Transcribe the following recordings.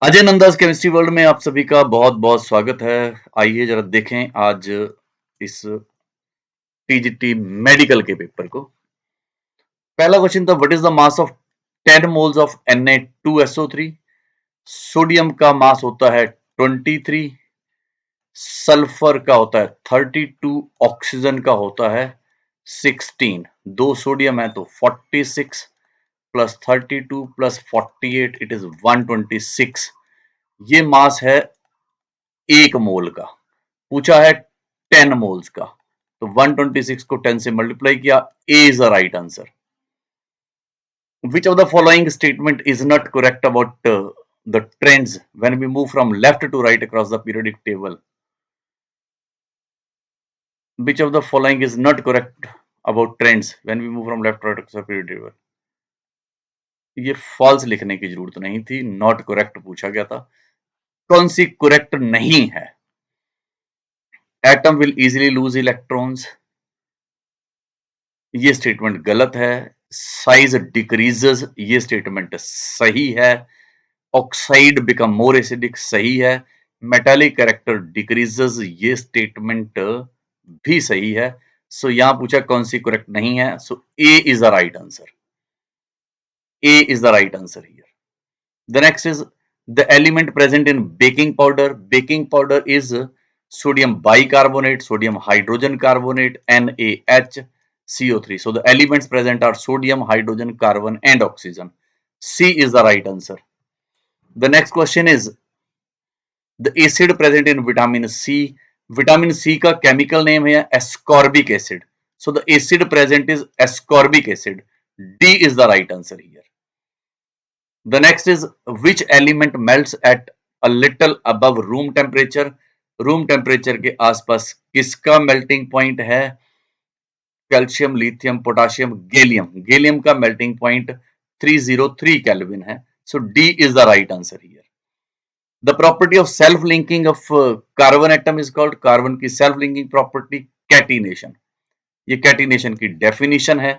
Ajay Nanda's chemistry world में आप सभी का बहुत बहुत स्वागत है। आइए जरा देखें आज इस टीजीटी मेडिकल के पेपर को। पहला क्वेश्चन था, what is the mass of 10 moles of Na2SO3। Sodium का मास होता है 23, सल्फर का होता है 32, ऑक्सीजन का होता है 16। दो सोडियम है तो 46 प्लस 32 प्लस 48 इट इज 126। ये मास है एक मोल का। पूछा है 10 मोल्स का, तो 126 को 10 से मल्टीप्लाई किया। A is the right answer. Which of the following statement is not correct about the trends when we move from left to right across the periodic table? Which of the following is not correct about trends when we move from left to right across the periodic table? ये false लिखने की जरूरत नहीं थी, not correct पूछा गया था। कौन सी करेक्ट नहीं है? Atom will easily loose electrons, ये स्टेटमेंट गलत है। साइज डिक्रीजेस, ये स्टेटमेंट सही है। ऑक्साइड बिकम मोर एसिडिक, सही है। मेटालिक कैरेक्टर डिक्रीजेस, ये स्टेटमेंट भी सही है। सो यहां पूछा कौन सी करेक्ट नहीं है, so A is the right answer. A is the right answer here. The next is the element present in baking powder. Baking powder is sodium bicarbonate, sodium hydrogen carbonate, NaHCO3. So the elements present are sodium, hydrogen, carbon and oxygen. C is the right answer. The next question is the acid present in vitamin C. Vitamin C का chemical name है ascorbic acid. So the acid present is ascorbic acid. D is the right answer here. The next is which element melts at a little above room temperature. Room temperature के आसपास किसका melting point है? Calcium, lithium, potassium, gallium. Gallium का melting point 303 kelvin है। So D is the right answer here. The property of self linking of carbon atom is called, carbon की self linking property catenation. ये catenation की definition है।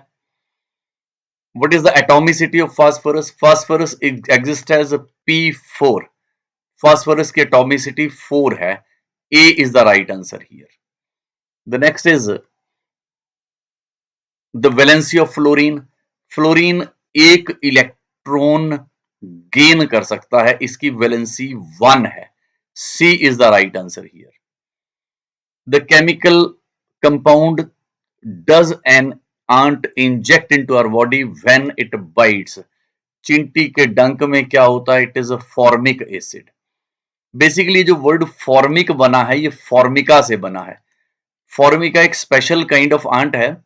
What is the atomicity of phosphorus? Phosphorus exists as P4. Phosphorus की atomicity 4 है। A is the right answer here. The next is the valency of fluorine. Fluorine एक electron gain कर सकता है, इसकी वैलेंसी 1 है। C is the right answer here. The chemical compound does an ant inject into our body when it bites? चींटी के डंक में क्या होता है? It is a formic acid. Basically जो वर्ड फॉर्मिक बना है, ये फॉर्मिका से बना है। फॉर्मिका एक स्पेशल काइंड ऑफ आंट है,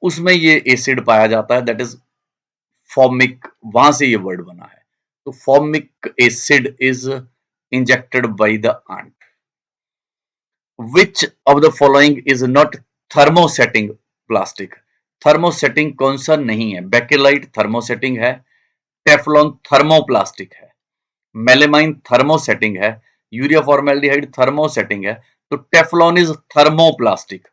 उसमें ये एसिड पाया जाता है, दैट इज फॉर्मिक, वहां से ये वर्ड बना है। तो formic acid is injected by the ant. Which of the following is not thermosetting plastic? Thermosetting कौन सा नहीं है? बेकेलाइट थर्मोसेटिंग है, टेफ्लॉन थर्मोप्लास्टिक है, मेलेमाइन थर्मोसेटिंग है, यूरिया फॉर्मेल्डिहाइड थर्मोसेटिंग है। तो Teflon is thermoplastic,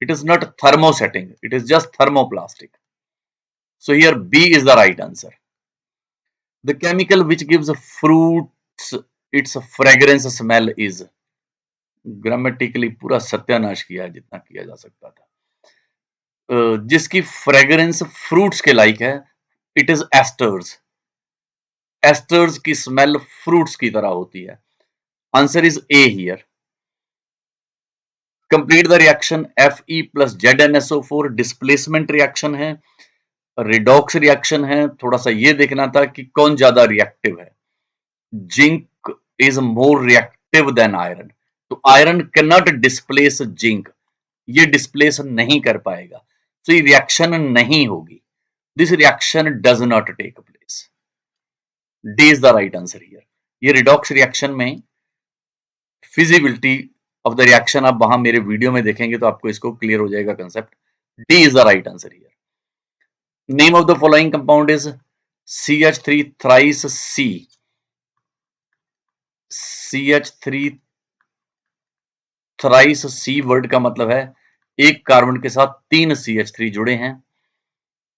it is not thermosetting, it is just thermoplastic. So here B is the right answer. The chemical which gives fruits its fragrance smell is, grammatically पूरा सत्यानाश किया है जितना किया जा सकता था। जिसकी फ्रेग्रेंस फ्रूट्स के लाइक है, इट इज एस्टर्स। एस्टर्स की स्मेल फ्रूट्स की तरह होती है। Answer is a here. Complete the reaction. Fe plus ZnSO4 displacement reaction है, रिडॉक्स रिएक्शन है। थोड़ा सा ये देखना था कि कौन ज्यादा रिएक्टिव है। Zinc is more reactive than iron, तो iron can not displace zinc, ये डिस्प्लेस नहीं कर पाएगा, तो ये रिएक्शन नहीं होगी। This reaction does not take place. D is the right answer here. ये रिडॉक्स रिएक्शन में फिजिबिलिटी ऑफ द रिएक्शन आप वहां मेरे वीडियो में देखेंगे तो आपको इसको क्लियर हो जाएगा concept. D is the right answer here. Name of the following compound is CH3 thrice C. CH3 thrice C word का मतलब है एक कार्बन के साथ 3 CH3 जुड़े हैं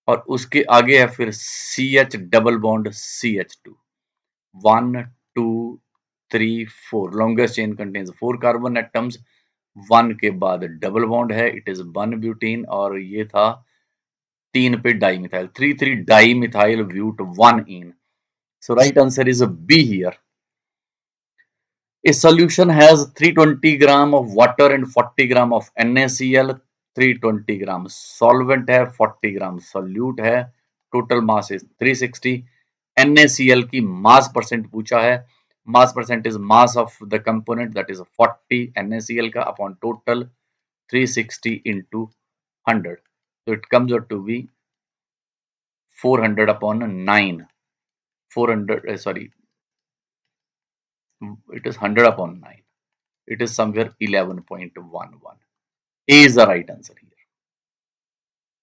और उसके आगे है फिर CH double bond CH2। 1 2 3 4 longest chain contains 4 carbon atoms, 1 के बाद डबल बॉन्ड है, इट इज 1 ब्यूटेन, और ये था 3 पे dimethyl, 3 3 dimethyl but 1 ene. So right answer is B here. A solution has 320 gram of water and 40 gram of NaCl. 320 gram solvent है, 40 gram solute है, total mass is 360. NaCl की mass percent पूछा है, mass percent is mass of the component, that is 40 NaCl का upon total 360 into 100. So it comes out to be 400 upon 9. 400, sorry, it is 100 upon 9. It is somewhere 11.11. A is the right answer here.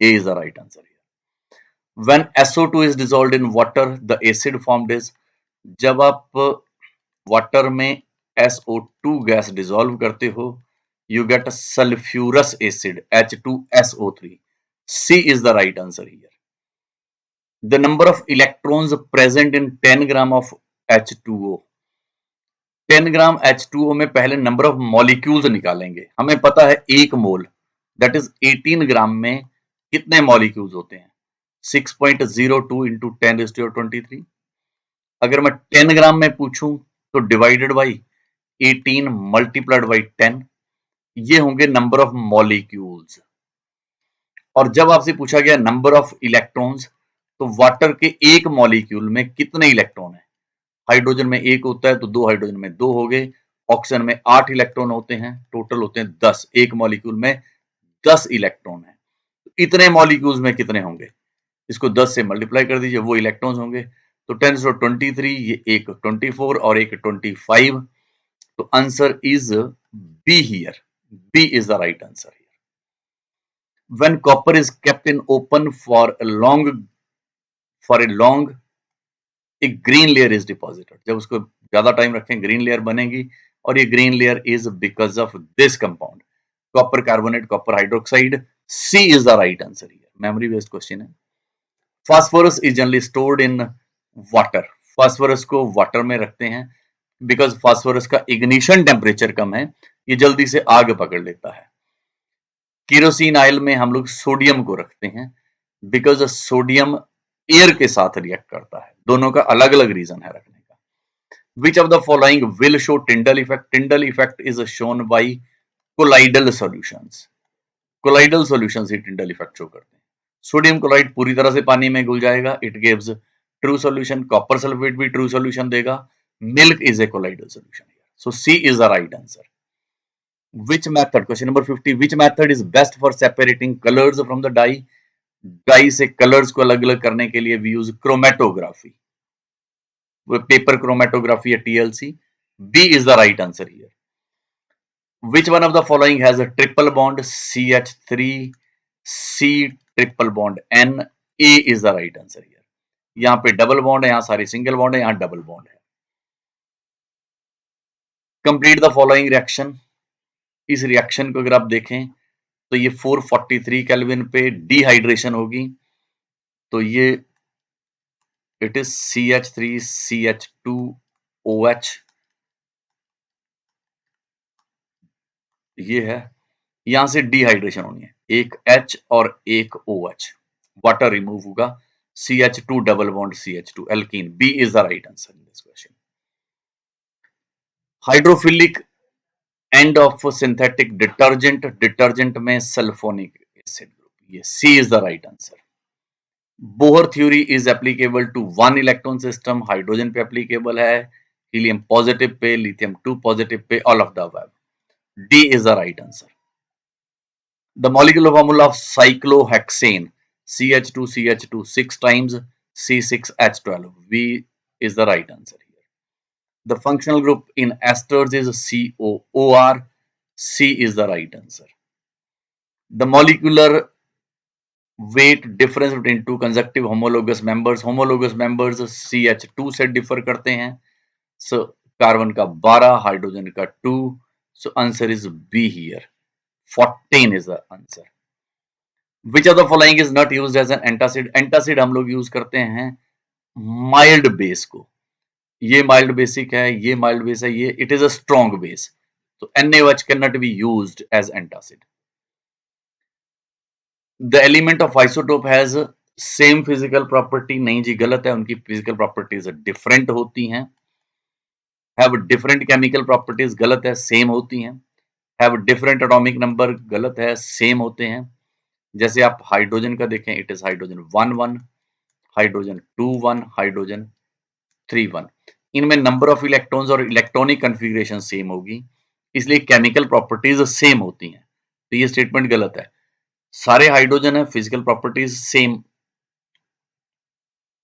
A is the right answer here. When SO2 is dissolved in water, the acid formed is, जब आप water में SO2 gas dissolve करते हो, you get a sulfurous acid H2SO3. C is the right answer here. The number of electrons present in 10 gram of H2O. 10 gram H2O में पहले number of molecules निकालेंगे. हमें पता है 1 मोल, दैट इज 18 ग्राम में कितने मॉलिक्यूल्स होते हैं? 6.02 इंटू 10⁻23. अगर मैं 10 ग्राम में पूछूं तो डिवाइडेड बाई 18 मल्टीप्लाइड बाई 10, ये होंगे नंबर ऑफ मॉलिक्यूल्स. और जब आपसे पूछा गया नंबर ऑफ इलेक्ट्रॉन्स, तो वाटर के एक मॉलिक्यूल में कितने इलेक्ट्रॉन है? हाइड्रोजन में 1 होता है तो 2 हाइड्रोजन में 2 हो गए. ऑक्सीजन में 8 इलेक्ट्रॉन होते हैं, टोटल होते हैं 10. एक मॉलिक्यूल में 10 इलेक्ट्रॉन है. इतने मॉलिक्यूल्स में कितने होंगे? इसको 10 से मल्टीप्लाई कर दीजिए, वो इलेक्ट्रॉन्स होंगे. तो 10⁻23, ये एक 24 और एक 25. तो answer is B here. B is the right answer here. When copper is kept in open for a long, एक ग्रीन लेयर इज डिपॉजिटेड. जब उसको ज्यादा टाइम रखें, ग्रीन लेयर बनेगी, और ये green layer is because of this compound, copper carbonate, copper hydroxide. C is the right answer here. Memory based question है. Phosphorus is generally stored in water. Phosphorus को water में रखते हैं because phosphorus का ignition temperature कम है, ये जल्दी से आग पकड़ लेता है. केरोसिन ऑयल में हम लोग सोडियम को रखते हैं बिकॉज सोडियम एयर के साथ रिएक्ट करता है. दोनों का अलग अलग रीजन है रखने का. विच of the following will show Tyndall effect? Tyndall effect is shown by colloidal solutions. Colloidal solutions he Tyndall effect show करते हैं. सोडियम क्लोराइड पूरी तरह से पानी में घुल जाएगा, it gives true solution. Copper sulphate भी ट्रू सॉल्यूशन देगा. Milk is a colloidal solution. So C is the right answer. Which method, question number 50, which method is best for separating colors from the dye? Dye से colours को अलग अलग करने के लिए we use chromatography. Paper chromatography या TLC. B is the right answer here. Which one of the following has a triple bond? CH3, C triple bond N. A is the right answer here. यहाँ पे double bond है, यहाँ सारी single bond है, यहाँ double bond है. Complete the following reaction. इस reaction को अगर आप देखें तो ये 443 केल्विन पे डिहाइड्रेशन होगी. तो ये इट इज CH3CH2OH. ये है, यहां से डिहाइड्रेशन होनी है, एक H और एक OH. वाटर रिमूव होगा, CH2 double bond CH2 alkene. B is the right answer in this question. Hydrophilic end of synthetic detergent. Detergent में सल्फोनिक एसिड ग्रुप. ये C is the right answer. Bohr theory is applicable to one electron system. Hydrogen पे applicable है, helium positive पे, lithium 2 positive पे, all of the above. D is the right answer. The molecular formula of cyclohexane. CH2CH2 6 times, C6H12. V is the right answer here. The functional group in esters is COOR. C is the right answer. The molecular weight difference between two consecutive homologous members. Homologous members CH2 से differ करते हैं. So carbon का 12, hydrogen का 2. So answer is B here. 14 is the answer. Which of the following is not used as an antacid? Antacid हम लोग use करते हैं mild base को. ये माइल्ड बेसिक है, ये माइल्ड बेस है, ये it is a strong base, तो NaOH can be used as antacid. The element of isotope has same physical property, नहीं जी गलत है, उनकी फिजिकल प्रॉपर्टीज डिफरेंट होती हैं। हैव डिफरेंट केमिकल प्रॉपर्टीज, गलत है, सेम होती हैं। हैव डिफरेंट एटॉमिक नंबर, गलत है, सेम होते हैं। जैसे आप हाइड्रोजन का देखें, it is hydrogen 1 1, hydrogen 2 1, hydrogen 3 1। इनमें नंबर ऑफ इलेक्ट्रॉन्स और इलेक्ट्रॉनिक कन्फिग्रेशन सेम होगी, इसलिए केमिकल प्रॉपर्टीज सेम होती हैं, तो ये स्टेटमेंट गलत है। सारे हाइड्रोजन है, फिजिकल प्रॉपर्टीज सेम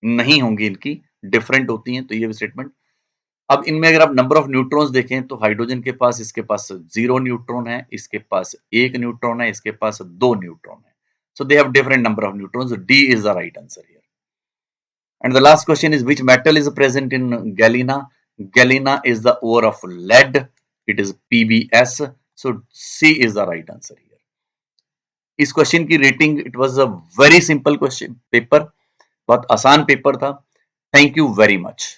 नहीं होंगी, इनकी डिफरेंट होती हैं, तो ये स्टेटमेंट। अब इनमें अगर आप नंबर ऑफ न्यूट्रॉन्स देखें तो हाइड्रोजन के पास, इसके पास 0 न्यूट्रॉन है, इसके पास 1 न्यूट्रॉन है, इसके पास 2 न्यूट्रॉन है, so they have different number of neutrons. D is the right answer here. And the last question is, which metal is present in galena? Galena is the ore of lead, it is PbS, so C is the right answer here. इस question की rating, it was a very simple question paper, बहुत आसान paper था। Thank you very much.